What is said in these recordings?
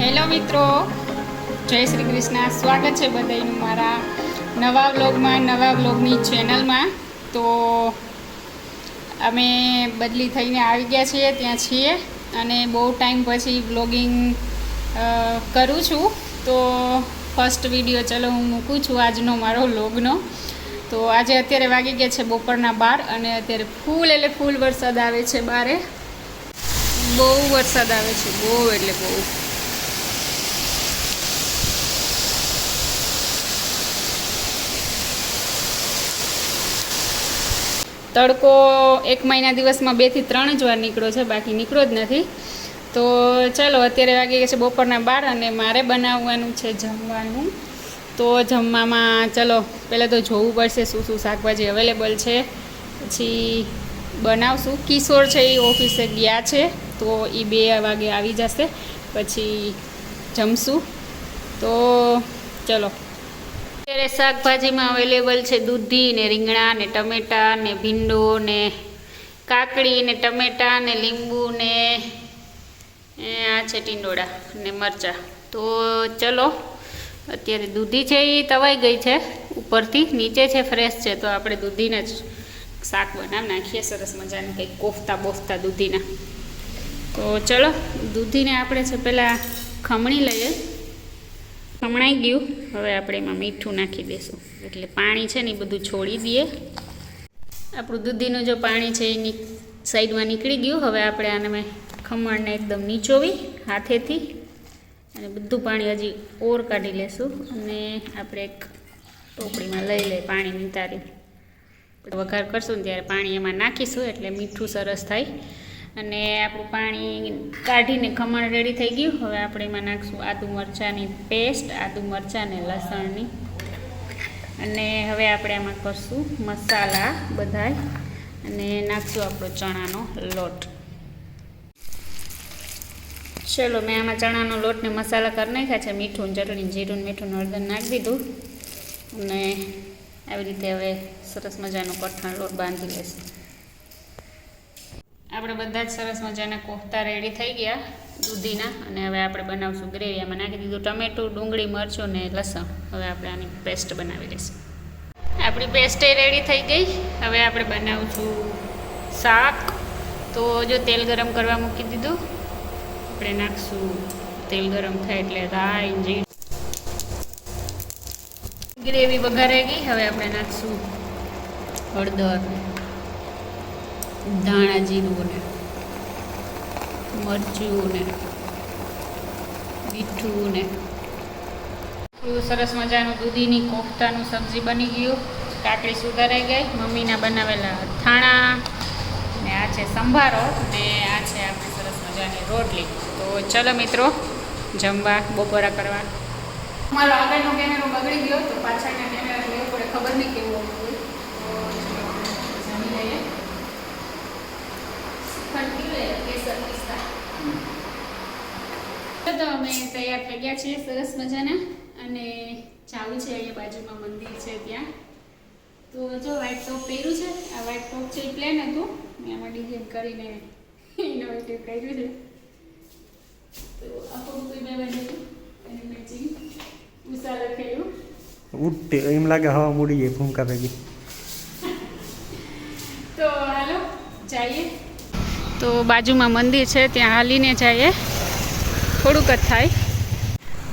Hello મિત્રો, જય શ્રી કૃષ્ણ. સ્વાગત છે બધાનું મારા નવા વ્લોગની ચેનલમાં. તો અમે બદલી થઈને આવી ગયા છીએ, ત્યાં છીએ અને બહુ ટાઈમ પછી વ્લોગિંગ કરું છું. તો ફર્સ્ટ વિડીયો ચલો હું મૂકું છું આજનો મારો વ્લોગનો. તો આજે અત્યારે વાગી ગયા છે બપોરના 12 અને અત્યારે ફૂલ વરસાદ આવે છે. બારે બહુ વરસાદ આવે છે, બહુ એટલે બહુ. તડકો 1 મહિના દિવસમાં 2 થી 3 જ વાર નીકળ્યો છે, બાકી નીકળ્યો જ નથી. તો ચાલો અત્યારે વાગી ગયા છે બપોરના 12 અને મારે બનાવવાનું છે જમવાનું. તો જમવામાં ચલો પહેલાં તો જોવું પડશે શું શું શાકભાજી અવેલેબલ છે, પછી બનાવશું. કિશોર છે એ ઓફિસે ગયા છે, તો એ 2 વાગે આવી જશે, પછી જમશું. તો ચલો. અત્યારે શાકભાજીમાં અવેલેબલ છે દૂધી ને રીંગણા ને ટમેટાં ને ભીંડો ને કાકડી ને ટમેટાં ને લીંબુ ને આ છે ટીંડોળા ને મરચાં. તો ચલો અત્યારે દૂધી છે એ તવાઈ ગઈ છે ઉપરથી, નીચે છે ફ્રેશ છે. તો આપણે દૂધીને જ શાક બનાવી નાખીએ સરસ મજાનું, કંઈક કોફતા દૂધીના. તો ચલો દૂધીને આપણે છે પહેલાં ખમણી લઈએ. ખમણાઈ ગયું, હવે આપણે એમાં મીઠું નાખી દઈશું એટલે પાણી છે ને એ બધું છોડી દઈએ. આપણું દૂધીનું જો પાણી છે એ સાઈડમાં નીકળી ગયું. હવે આપણે આને ખમણને એકદમ નીચોવી હાથેથી અને બધું પાણી હજી ઓર કાઢી લેશું અને આપણે એક ટોપડીમાં લઈ લઈએ પાણી નિતારી. વઘાર કરશું ને ત્યારે પાણી એમાં નાખીશું એટલે મીઠું સરસ થાય. અને આપણું પાણી કાઢીને ખમણ રેડી થઈ ગયું. હવે આપણે એમાં નાખીશું આદુ મરચાંની પેસ્ટ, આદુ મરચાં ને લસણની. અને હવે આપણે આમાં કરશું મસાલા બધાય અને નાખશું આપણો ચણાનો લોટ. ચલો મેં આમાં ચણાનો લોટ ને મસાલા કરી નાખ્યા છે. મીઠું ચટણી જીરું મીઠું હળદર નાખી દીધું અને આવી રીતે હવે સરસ મજાનો કઠણ લોટ બાંધી લેશું. આપણે બધા જ સરસ મજાના કોફતા રેડી થઈ ગયા દૂધીના. અને હવે આપણે બનાવશું ગ્રેવી. આમાં નાખી દીધું ટમેટું, ડુંગળી, મરચું ને લસણ. હવે આપણે આની પેસ્ટ બનાવી લઈશું. આપણી પેસ્ટ રેડી થઈ ગઈ. હવે આપણે બનાવશું શાક. તો જો તેલ ગરમ કરવા મૂકી દીધું. આપણે નાખશું, તેલ ગરમ થાય એટલે રાઈ જીરું. ગ્રેવી વઘારાઈ ગઈ. હવે આપણે નાખશું હળદર, ધાણા જીરું ને મરચું ને મીઠું ને. સરસ મજાનું દૂધીની કોફતાનું સબ્જી બની ગયું. કાકડી સુધારાઈ ગઈ. મમ્મીના બનાવેલા અથાણા ને આ છે સંભારો ને આ છે આપણે સરસ મજાની રોટલી. તો ચલો મિત્રો જમવા, બપોરા કરવા. મારો આગળનો કેમેરો બગડી ગયો તો પાછળના કેમેરા લેવો પડે, ખબર નહીં કેવું હોય. તો જમી લઈએ. તો અમે તૈયાર થઈ ગયા છીએ સરસ મજાના અને ચાલુ છે અહીંયા બાજુમાં મંદિર છે ત્યાં. તો જો વ્હાઈટ ટોપ પહેર્યું છે. આ વ્હાઈટ ટોપ છે એ પ્લેન હતું, મેં આમાં ડિઝાઇન કરીને ઇનોવેટિવ કર્યું છે. તો આખું કોઈ બે બન્યું અને મેચિંગ ઉષા લખેલું ઉઠે એમ લાગે હવા મૂડી ગઈ ભૂમકા ભેગી. તો હાલો જઈએ. તો બાજુમાં મંદિર છે ત્યાં હાલીને જઈએ, થોડુંક જ થાય.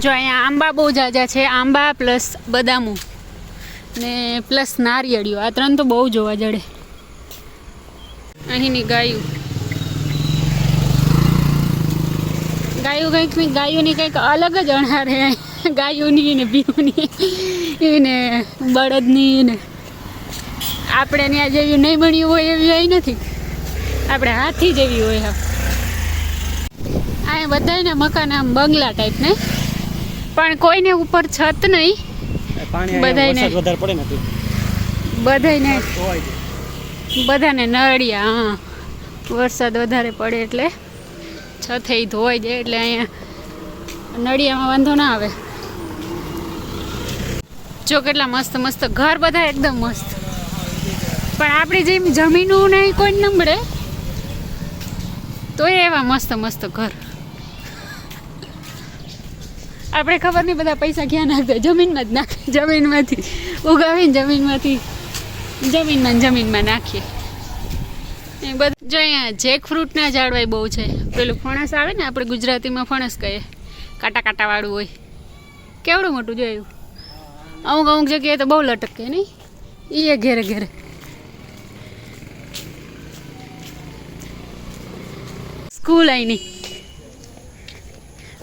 જો અહીંયા આંબા બહુ જાજા છે, આંબા પ્લસ બદામું ને પ્લસ નારિયેળીઓ, આ 3 તો બહુ જોવા જડે. અહીંની ગાયોની કંઈક અલગ જ અણહાર હે. ગાયોની ને ભીઓની ને બળદની ને આપણે ત્યાં જેવી નહીં બન્યું હોય એવી અહીં નથી, આપણે હાથી જેવી હોય. હા અહીંયા બધાને મકાન આમ બંગલા ટાઈપ ને, પણ કોઈને ઉપર છત નહીં. બધાને નળિયા. હા વરસાદ વધારે પડે એટલે છત એ ધોવાઈ જાય એટલે અહીંયા નળિયામાં વાંધો ના આવે. જો કેટલા મસ્ત મસ્ત ઘર બધા એકદમ મસ્ત. પણ આપણી જેમ જમીનું નહીં કોઈ ન મળે તો એવા મસ્ત મસ્ત ઘર. આપણે ખબર નહીં બધા પૈસા ક્યાં નાખતા, જમીનમાં જ નાખે, જમીનમાંથી ઉગાવીને જમીનમાં નાખીએ એ બધું. જો અહીંયા જેક ફ્રૂટના ઝાડવાય બહુ છે. પેલું ફણસ આવે ને, આપણે ગુજરાતીમાં ફણસ કહીએ, કાંટાવાળું હોય, કેવડું મોટું જોયું. અમુક જગ્યાએ તો બહુ લટકે નહીં, એ ઘેરે સ્કૂલ અહીંની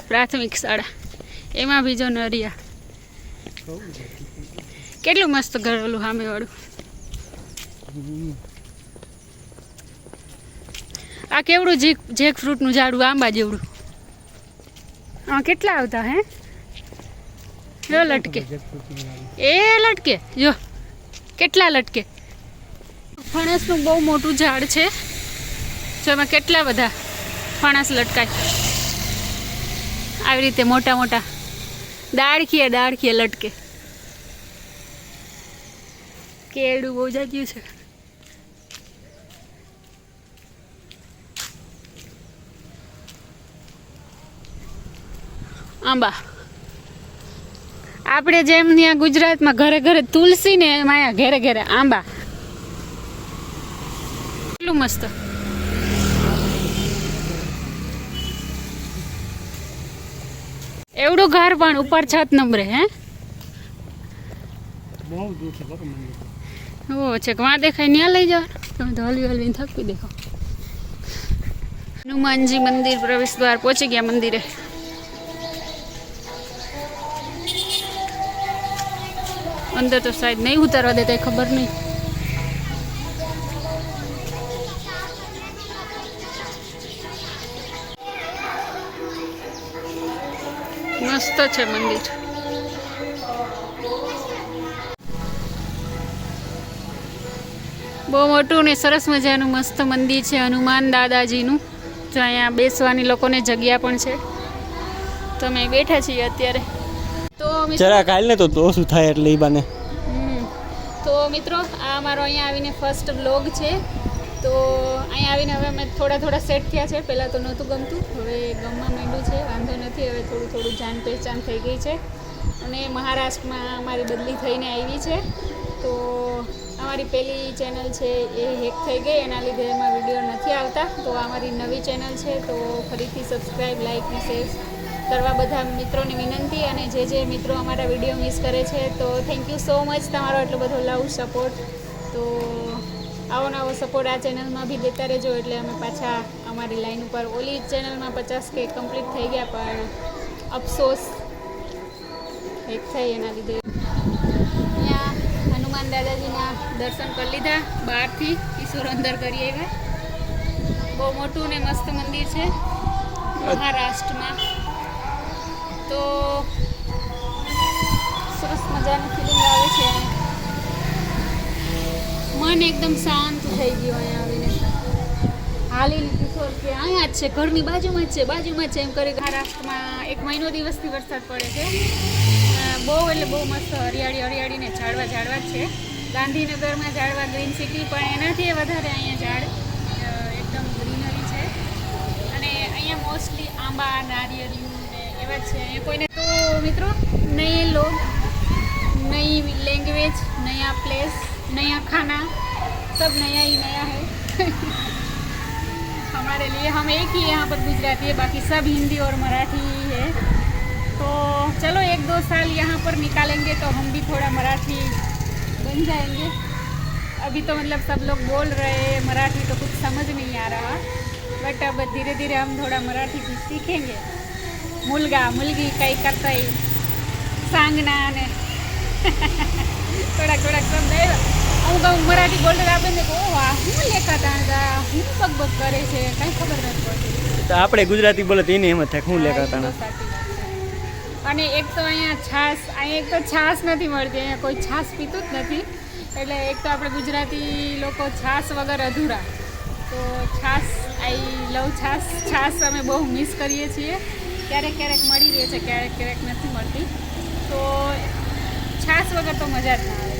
પ્રાથમિક શાળા, એમાં બીજો નરિયા. કેટલું મસ્ત ઘર ઓલું સામેવાળું. આ કેવડું જેક ફ્રૂટનું ઝાડું, આંબા જેવડું. હા, કેટલા આવતા હે? જો લટકે, જો કેટલા લટકે. ફણસનું બહુ મોટું ઝાડ છે, જો એમાં કેટલા બધા ફણસ લટકાય. આવી રીતે મોટા દાળખીએ લટકે. કેળું બહુ જાગ્યું છે. આંબા આપણે જેમ ત્યાં ગુજરાતમાં ઘરે તુલસી ને એમાં અહીંયા ઘરે આંબા. કેટલું મસ્ત. એવડું ઘર પણ ઉપર છત નંબરે. હે ઓ છે વहाँ દેખાય ત્યાં લઈ જાઓ. તમે તો હલવી થકવી દેખો. હનુમાનજી મંદિર પ્રવેશ દ્વાર પહોંચી ગયા મંદિરે. અંદર તો શાયદ નહીં ઉતારવા દેતા, ખબર નહીં. મસ્ત છે મંદિર. બહુ મોટું ને સરસ મજાનું મસ્ત મંદિર છે હનુમાન દાદાજીનું. જો અહીંયા બેસવાની લોકોને જગ્યા પણ છે. તો અમે બેઠા છીએ અત્યારે. તો જરા કાલ ને તો ઓછું થાય એટલે ઈ બાને. તો મિત્રો, આ અમારો અહીંયા આવીને ફર્સ્ટ વ્લોગ છે. તો અહીંયા આવીને હવે અમે થોડા સેટ થયા છે. પહેલાં તો નહોતું ગમતું, હવે ગમવા માંડ્યું છે. વાંધો નથી, હવે થોડું જાન પહેચાન થઈ ગઈ છે. અને મહારાષ્ટ્રમાં અમારી બદલી થઈને આવી છે. તો અમારી પહેલી ચેનલ છે એ હેક થઈ ગઈ, એના લીધે એમાં વિડીયો નથી આવતા. તો અમારી નવી ચેનલ છે, તો ફરીથી સબસ્ક્રાઈબ, લાઈક ને શેર કરવા બધા મિત્રોની વિનંતી. અને જે મિત્રો અમારા વિડીયો મિસ કરે છે, તો થેન્ક યુ સો મચ તમારો એટલો બધો લવ સપોર્ટ. તો આવો નવો સપોર્ટ આ ચેનલમાં બી દેતા રહેજો, એટલે અમે પાછા અમારી લાઈન ઉપર. ઓલી ચેનલમાં 50K કમ્પ્લીટ થઈ ગયા, પણ અફસોસ હેક થઈ એના લીધે. અહીંયા હનુમાન દાદાજીના દર્શન કરી લીધા બહારથી, ઈશ્વર અંદર કરી આવ્યા. બહુ મોટું ને મસ્ત મંદિર છે મહારાષ્ટ્રમાં. તો સરસ મજાની ફિલિંગ આવે છે. મન એકદમ શાંત થઈ ગયું અહીંયા આવીને. હાલીને કિશોર કે અહીંયા જ છે, ઘરની બાજુમાં જ છે એમ કરી. મહારાષ્ટ્રમાં 1 મહિનો દિવસથી વરસાદ પડે છે. બહુ એટલે બહુ મસ્ત હરિયાળી ને ઝાડવા જ છે. ગાંધીનગરમાં ઝાડવા ગ્રીન સિટી, પણ એનાથી વધારે અહીંયા ઝાડ એકદમ ગ્રીનરી છે. અને અહીંયા મોસ્ટલી આંબા, નારિયેળિયું ને એવા જ છે. અહીંયા કોઈને તો મિત્રો નए लोग, नई लैंग्वेज, नया प्लेस, नया खाना, सब नया ही नया है. हमारे लिए हम एक ही यहाँ पर गुजराती है, बाकी सब हिंदी और मराठी है. तो चलो 1-2 साल यहाँ पर निकालेंगे तो हम भी थोड़ा मराठी बन जाएंगे. अभी तो मतलब सब लोग बोल रहे हैं मराठी, तो कुछ समझ नहीं आ रहा, बट अब धीरे धीरे हम थोड़ा मराठी भी सीखेंगे. मुलगा मुलगी कई करता ही सांगना ने થોડાક શબ્દ આવ્યા. હું મરાઠી બોલતા આપણે કહો વાહ હું લેખા હતા, હું પગ કરે છે, કાંઈ ખબર નથી પડતી. તો આપણે ગુજરાતી બોલે તો એની હિંમત થાય હું લેખા હતા. અને એક તો અહીંયા એક તો છાશ નથી મળતી, અહીંયા કોઈ છાશ પીતું જ નથી. એટલે એક તો આપણે ગુજરાતી લોકો છાશ વગર અધૂરા. તો છાશ, આઈ લવ છાશ અમે બહુ મિસ કરીએ છીએ. ક્યારેક મળી રહે છે, ક્યારેક નથી મળતી. તો છાશ વગર તો મજા જ ના આવે.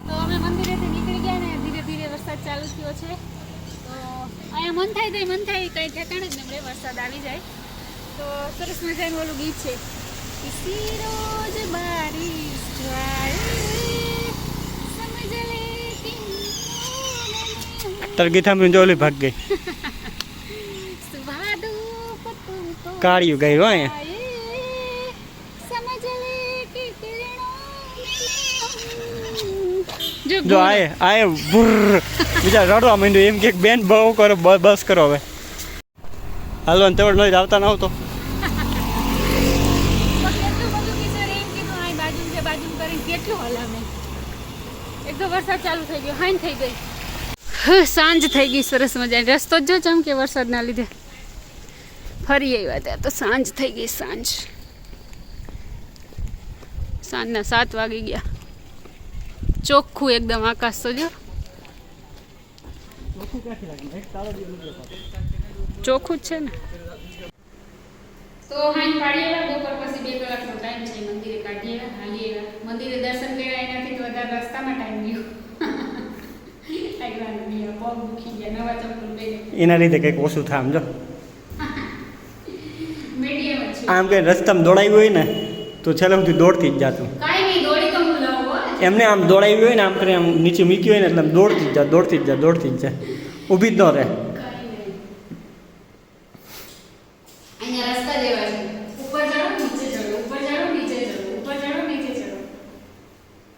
તો અમે મંદિરેથી નીકળી ગયા ને ધીરે ધીરે વરસાદ ચાલુ થયો છે. તો અહીંયા મન થાય કંઈ ઠેકાણ જ નહીં મળે, વરસાદ આવી જાય. તો સરસ મજાનું ઓલું ગીત છે કિસી રોજ બારિશ જાય સમજ લેતી તાર ગીત સાંભળીને જો ઓલી ભાગ ગઈ સુવાદો પતુમકો કાળિયું ગયું હો અહીંયા સમજ લેતી કિરણો જો આયે બુર બીજા રડવા માંડ્યું એમ કે બેન બહુ કરો બસ કરો હવે હાલવાનું તેવડ નહીં આવતા ન આવતો કેટલું હલાવે એક તો વરસાદ ચાલુ થઈ ગયો હાઈન થઈ ગઈ સાંજ થઈ ગઈ સરસ મજાની રસ્તો જ જો ચમકે વરસાદના લીધે ફરી આવ્યા ત્યાં તો સાંજ થઈ ગઈ સાંજના 7 વાગી ગયા ચોખ્ખું એકદમ આકાશ તો જો ચોખ્ખું જ છે ને તો હાઈ પાડી આવ્યા બપોર પછી 2 કલાકનો ટાઈમ છે મંદિરે કાઢી આવ્યા હાલી આવ્યા મંદિરે દર્શન કર્યા એનાથી તો વધારે રસ્તામાં ટાઈમ ગયો આગળ પગ દુખી ગયા નવા ચંપલ પહેરી એના લીધે કંઈક ઓછું થાય આમ જો મીડિયમ જ છે આમ કંઈ રસ્તામાં દોડાવ્યું હોય ને તો છેલ્લે સુધી દોડતી જ જાતું કાંઈ નહીં દોડી તો હું લાવો એમને આમ દોડાવ્યું હોય ને આમ કરી આમ નીચે મૂક્યું હોય ને એટલે આમ દોડતી જ જાય ઊભી જ ન રહે અહીંયા રસ્તા જેવા છે ઉપર ચડો નીચે ચડો ઉપર ચડો નીચે ચડો ઉપર ચડો નીચે ચડો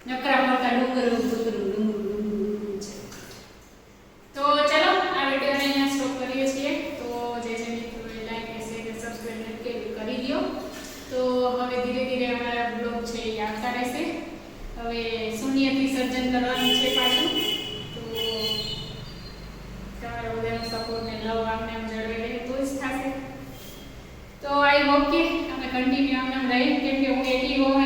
નકરા મોટા ડુંગર છે તો ચલો આ વિડીયોને અહીંયા સ્ટોપ કરીએ છીએ તો જે છે મિત્રોએ લાઈક શેર સબસ્ક્રાઇબ કરી દો તો હવે ધીરે ધીરે અમારા બ્લોગ છે એ આવતા રહેશે હવે શૂન્યથી સર્જન કરવાનું છે પાછું તો તમારા બધાનો સપોર્ટ ને લવ આમને આમ જળવાઈ રહે તો જ થશે તો આઈ હોપ કે અમે કન્ટિન્યુ આમ રહીએ કેમ કે હું એકલી હોઉં